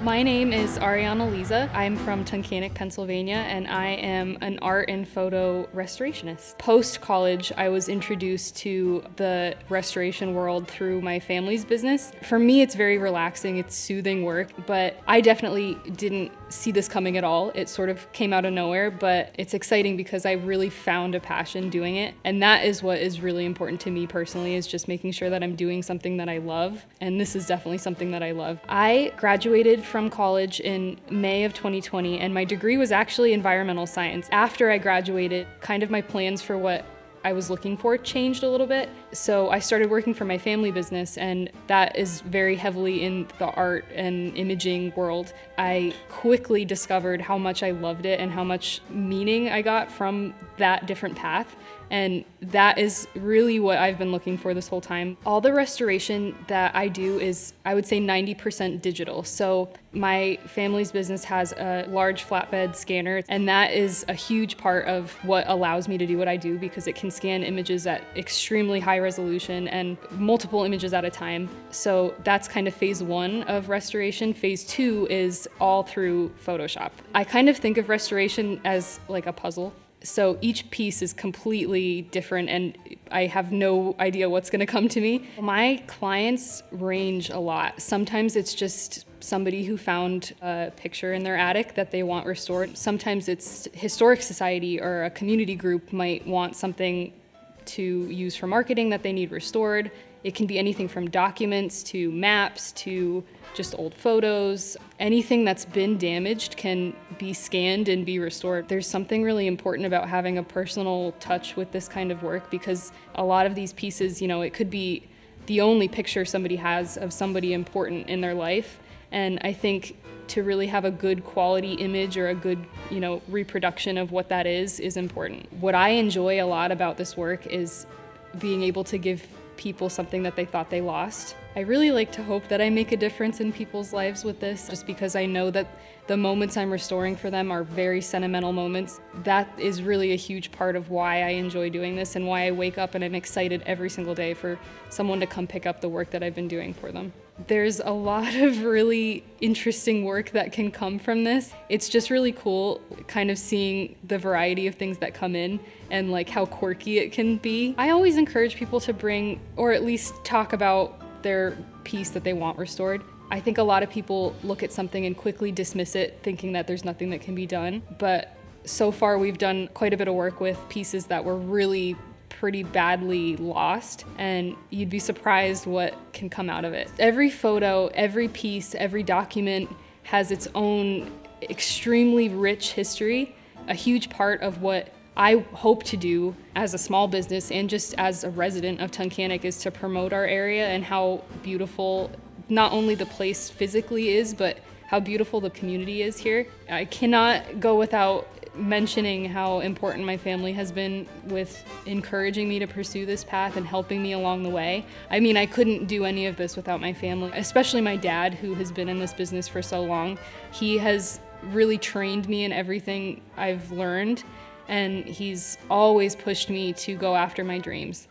My name is Ariana Liza. I'm from Tunkhannock, Pennsylvania, and I am an art and photo restorationist. Post-college, I was introduced to the restoration world through my family's business. For me, it's very relaxing, it's soothing work, but I definitely didn't see this coming at all. It sort of came out of nowhere, but it's exciting because I really found a passion doing it. And that is what is really important to me personally, is just making sure that I'm doing something that I love. And this is definitely something that I love. I graduated from college in May of 2020, and my degree was actually environmental science. After I graduated, kind of my plans for what I was looking for changed a little bit. So I started working for my family business, and that is very heavily in the art and imaging world. I quickly discovered how much I loved it and how much meaning I got from that different path. And that is really what I've been looking for this whole time. All the restoration that I do is, I would say, 90% digital. So my family's business has a large flatbed scanner, and that is a huge part of what allows me to do what I do, because it can scan images at extremely high resolution and multiple images at a time. So that's kind of phase one of restoration. Phase two is all through Photoshop. I kind of think of restoration as like a puzzle. So each piece is completely different, and I have no idea what's going to come to me. My clients range a lot. Sometimes it's just somebody who found a picture in their attic that they want restored. Sometimes it's historic society or a community group might want something to use for marketing that they need restored. It can be anything from documents to maps to just old photos. Anything that's been damaged can be scanned and be restored. There's something really important about having a personal touch with this kind of work, because a lot of these pieces, it could be the only picture somebody has of somebody important in their life. And I think to really have a good quality image or a good, reproduction of what that is important. What I enjoy a lot about this work is being able to give people something that they thought they lost. I really like to hope that I make a difference in people's lives with this, just because I know that the moments I'm restoring for them are very sentimental moments. That is really a huge part of why I enjoy doing this and why I wake up and I'm excited every single day for someone to come pick up the work that I've been doing for them. There's a lot of really interesting work that can come from this. It's just really cool kind of seeing the variety of things that come in and like how quirky it can be. I always encourage people to bring, or at least talk about, their piece that they want restored. I think a lot of people look at something and quickly dismiss it, thinking that there's nothing that can be done. But so far we've done quite a bit of work with pieces that were really pretty badly lost, and you'd be surprised what can come out of it. Every photo, every piece, every document has its own extremely rich history. A huge part of what I hope to do as a small business and just as a resident of Tunkhannock is to promote our area and how beautiful not only the place physically is, but how beautiful the community is here. I cannot go without mentioning how important my family has been with encouraging me to pursue this path and helping me along the way. I mean, I couldn't do any of this without my family, especially my dad, who has been in this business for so long. He has really trained me in everything I've learned, and he's always pushed me to go after my dreams.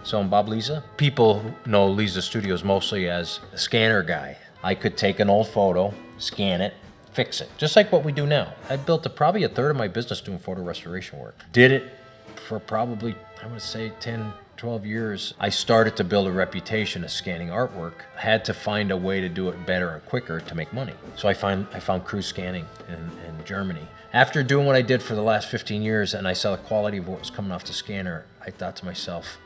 So I'm Bob Liza. People know Liza Studios mostly as a scanner guy. I could take an old photo, scan it, fix it, just like what we do now. I built probably a third of my business doing photo restoration work. Did it for probably, I would say 10, 12 years. I started to build a reputation of scanning artwork. I had to find a way to do it better and quicker to make money. So I found cruise scanning in Germany. After doing what I did for the last 15 years and I saw the quality of what was coming off the scanner, I thought to myself,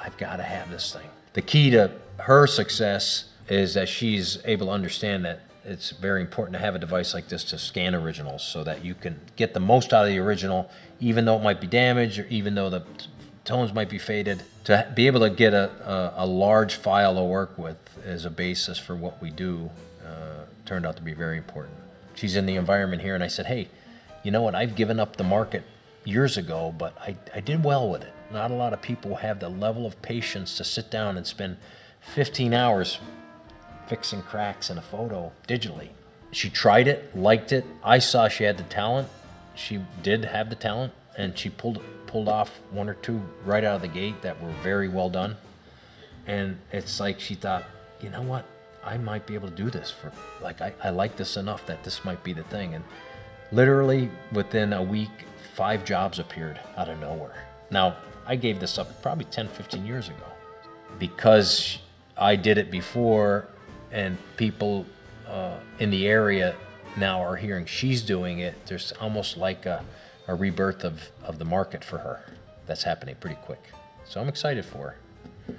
I've got to have this thing. The key to her success is that she's able to understand that it's very important to have a device like this to scan originals so that you can get the most out of the original, even though it might be damaged or even though the tones might be faded. To be able to get a large file to work with as a basis for what we do turned out to be very important. She's in the environment here, and I said, hey, you know what, I've given up the market years ago, but I did well with it. Not a lot of people have the level of patience to sit down and spend 15 hours fixing cracks in a photo digitally. She tried it, liked it. I saw she had the talent. She did have the talent, and she pulled off one or two right out of the gate that were very well done. And it's like she thought, you know what, I might be able to do this for, like, I like this enough that this might be the thing. And literally within a week, 5 jobs appeared out of nowhere. Now, I gave this up probably 10, 15 years ago because I did it before, and people in the area now are hearing she's doing it. There's almost like a rebirth of the market for her. That's happening pretty quick. So I'm excited for her.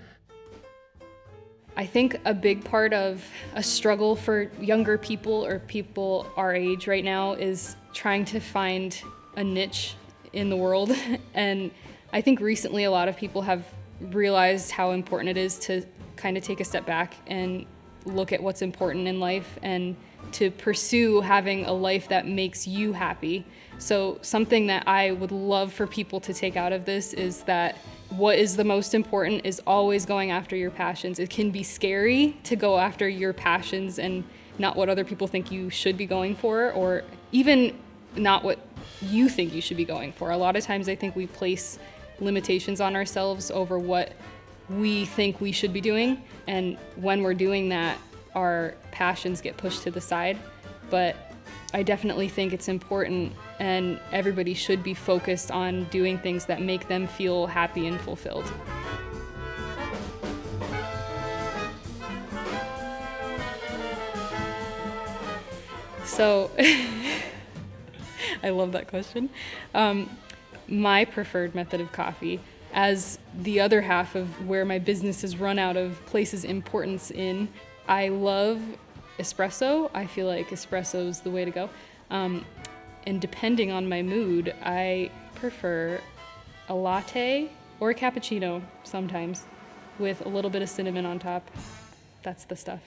I think a big part of a struggle for younger people or people our age right now is trying to find a niche in the world. And I think recently a lot of people have realized how important it is to kind of take a step back and look at what's important in life and to pursue having a life that makes you happy. So something that I would love for people to take out of this is that what is the most important is always going after your passions. It can be scary to go after your passions and not what other people think you should be going for, or even not what you think you should be going for. A lot of times I think we place limitations on ourselves over what we think we should be doing, and when we're doing that, our passions get pushed to the side. But I definitely think it's important, and everybody should be focused on doing things that make them feel happy and fulfilled. So, I love that question. My preferred method of coffee, as the other half of where my business is run out of places importance in, I love espresso. I feel like espresso is the way to go. And depending on my mood, I prefer a latte or a cappuccino sometimes with a little bit of cinnamon on top. That's the stuff.